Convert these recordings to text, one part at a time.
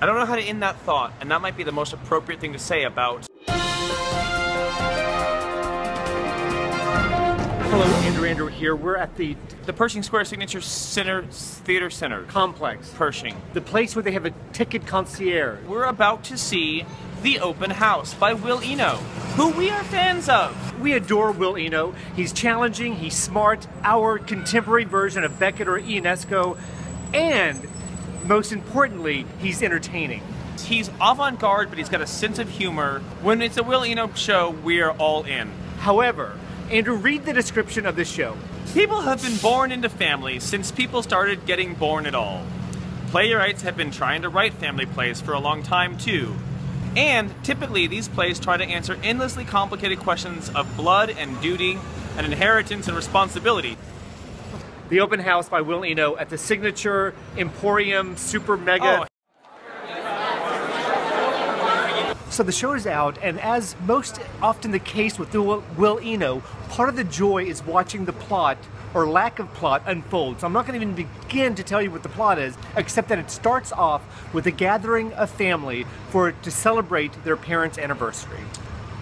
I don't know how to end that thought, and that might be the most appropriate thing to say about... Hello, Andrew here. We're at the Pershing Square Signature Theater Center. Complex. Pershing. The place where they have a ticket concierge. We're about to see The Open House by Will Eno, who we are fans of. We adore Will Eno. He's challenging, he's smart, our contemporary version of Beckett or Ionesco, and most importantly, he's entertaining. He's avant-garde, but he's got a sense of humor. When it's a Will Eno show, we're all in. However, Andrew, read the description of this show. People have been born into families since people started getting born at all. Playwrights have been trying to write family plays for a long time too. And typically these plays try to answer endlessly complicated questions of blood and duty and inheritance and responsibility. The Open House by Will Eno at the Signature Emporium Super Mega. Oh. So the show is out, and as most often the case with Will Eno, part of the joy is watching the plot, or lack of plot, unfold. So I'm not going to even begin to tell you what the plot is, except that it starts off with a gathering of family to celebrate their parents' anniversary.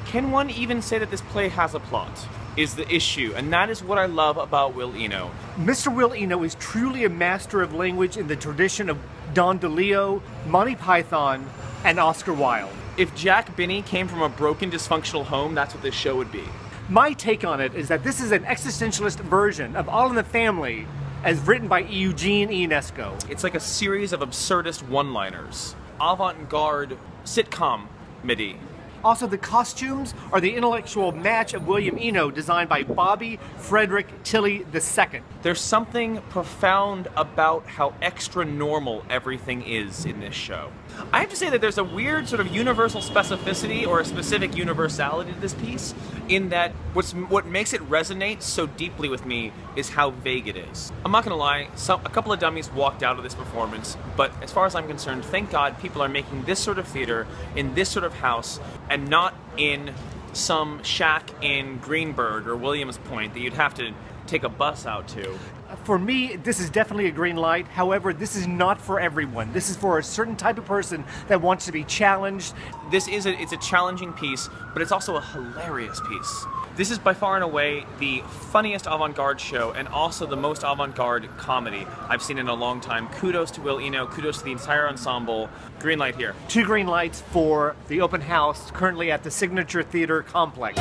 Can one even say that this play has a plot? Is the issue, and that is what I love about Will Eno. Mr. Will Eno is truly a master of language in the tradition of Don DeLeo, Monty Python, and Oscar Wilde. If Jack Benny came from a broken, dysfunctional home, that's what this show would be. My take on it is that this is an existentialist version of All in the Family as written by Eugene Ionesco. It's like a series of absurdist one-liners. Avant-garde sitcom MIDI. Also, the costumes are the intellectual match of William Eno, designed by Bobby Frederick Tilley II. There's something profound about how extra normal everything is in this show. I have to say that there's a weird sort of universal specificity or a specific universality to this piece, in that what makes it resonate so deeply with me is how vague it is. I'm not gonna lie, a couple of dummies walked out of this performance, but as far as I'm concerned, thank God people are making this sort of theater in this sort of house and not in some shack in Greenberg or Williams Point that you'd have to take a bus out to. For me, this is definitely a green light. However, this is not for everyone. This is for a certain type of person that wants to be challenged. It's a challenging piece, but it's also a hilarious piece. This is by far and away the funniest avant-garde show and also the most avant-garde comedy I've seen in a long time. Kudos to Will Eno, kudos to the entire ensemble. Green light here. 2 green lights for The Open House, currently at the Signature Theater Complex.